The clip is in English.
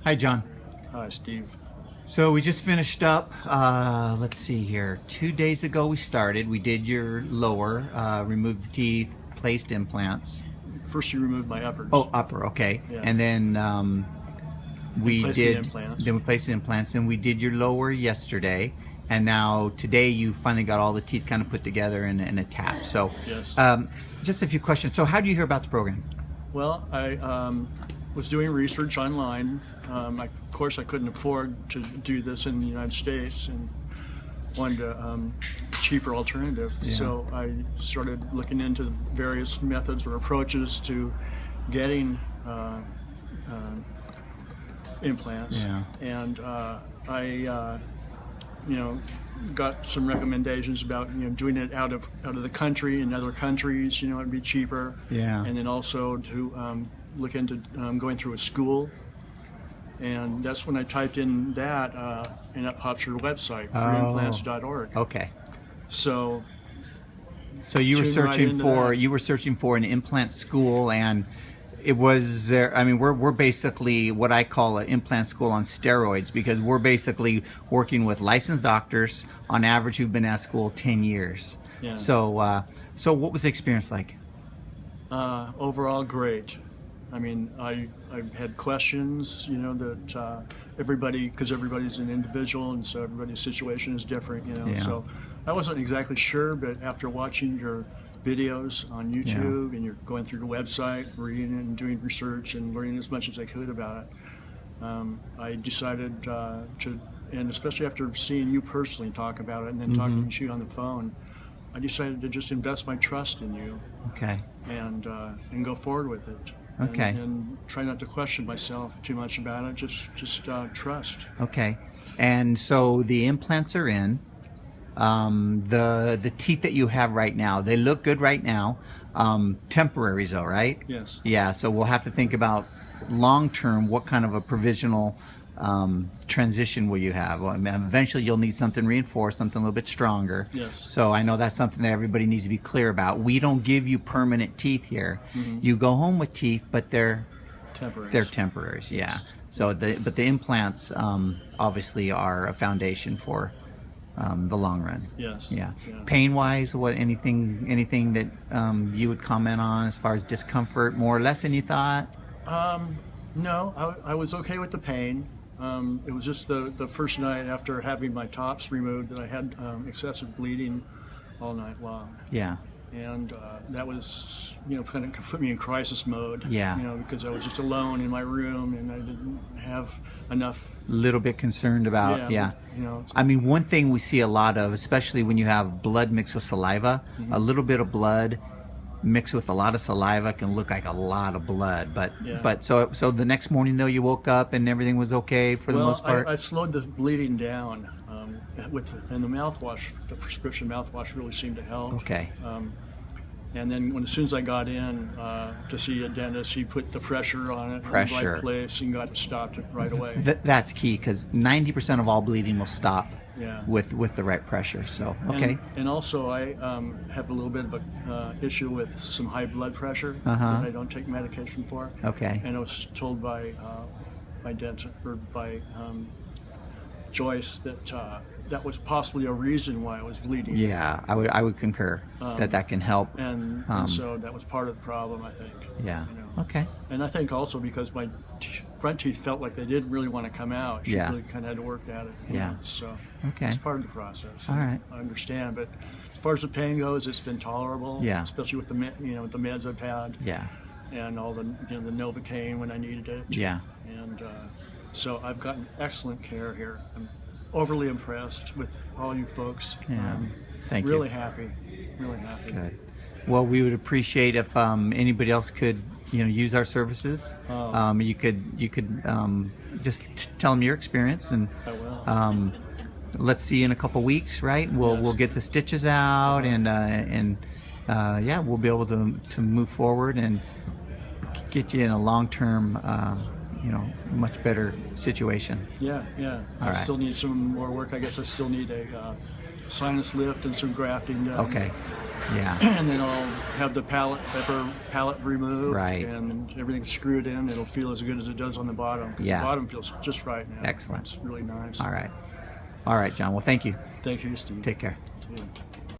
Hi, John. Hi, Steve. So we just finished up, let's see here, 2 days ago we started. We did your lower, removed the teeth, placed implants. First, you removed my uppers. Oh, upper, okay. Yeah. And then we placed did, the implants. then we placed the implants, and we did your lower yesterday. And now today you finally got all the teeth kind of put together and attached. So Yes. Just a few questions. So how do you hear about the program? Well, I was doing research online. Of course, I couldn't afford to do this in the United States and wanted a cheaper alternative. Yeah. So I started looking into the various methods or approaches to getting implants. Yeah. And I got some recommendations about doing it out of the country in other countries. It'd be cheaper. Yeah. And then also to look into going through a school. And that's when I typed in that, and that pops your website, freeimplants.org. Okay. So you were tuned right searching for an implant school, and it was I mean, we're basically what I call an implant school on steroids, because we're basically working with licensed doctors on average who've been at school 10 years. Yeah. So what was the experience like? Overall, great. I mean, I had questions, that because everybody's an individual, and so everybody's situation is different, Yeah. So I wasn't exactly sure, but after watching your videos on YouTube and you're going through the website, reading it and doing research and learning as much as I could about it, I decided to, and especially after seeing you personally talk about it and then talking to you on the phone, I decided to just invest my trust in you. Okay. And go forward with it. Okay. And try not to question myself too much about it. Just trust. Okay. And so the implants are in. The teeth that you have right now, they look good right now. Temporaries though, right? Yes. Yeah. So we'll have to think about long term. What kind of a provisional transition will you have? Well, I mean, eventually you'll need something reinforced, something a little bit stronger. Yes. So I know that's something that everybody needs to be clear about. We don't give you permanent teeth here. You go home with teeth, but they're Temporaries. they're temporaries. Yeah. So but the implants obviously are a foundation for the long run. Yes. Yeah. Yeah. Pain wise, anything that you would comment on as far as discomfort, more or less than you thought? No, I was okay with the pain. It was just the first night after having my tops removed that I had excessive bleeding all night long. Yeah. And that was, kind of put me in crisis mode. Yeah. Because I was just alone in my room and I didn't have enough. Little bit concerned about, yeah. I mean, one thing we see a lot of, especially when you have blood mixed with saliva, a little bit of blood mixed with a lot of saliva can look like a lot of blood. But so the next morning though, you woke up and everything was okay for the most part? I slowed the bleeding down and the mouthwash, the prescription mouthwash really seemed to help. Okay. And then as soon as I got in to see a dentist, he put the pressure on it in the right place and got it stopped right away. That's key, because 90% of all bleeding will stop with the right pressure. So okay. And also I have a little bit of a issue with some high blood pressure that I don't take medication for. Okay. And I was told by my dentist or by Joyce that that was possibly a reason why I was bleeding. Yeah, I would concur that can help. And so that was part of the problem, I think. Yeah. Okay. And I think also because my front teeth felt like they didn't really want to come out. She really kind of had to work at it. Yeah. So okay. It's part of the process. All right. I understand, but as far as the pain goes, it's been tolerable. Yeah. Especially with the with the meds I've had. Yeah. And all the the Novocaine when I needed it. Yeah. And so I've gotten excellent care here. I'm overly impressed with all you folks. Yeah. Thank you. Really happy. Really happy. Good. Well, we would appreciate if anybody else could use our services. You could just tell them your experience, and I will. let's see you in a couple weeks, right? We'll get the stitches out, and yeah, we'll be able to move forward and get you in a long-term much better situation. Yeah. All right. Still need some more work. I guess I still need a sinus lift and some grafting done. Okay. Yeah. And then I'll have the upper palate removed, Right. and everything screwed in. It'll feel as good as it does on the bottom. 'Cause Yeah. The bottom feels just right now. Excellent. It's really nice. All right. All right, John. Well, thank you. Thank you, Steve. Take care. See you.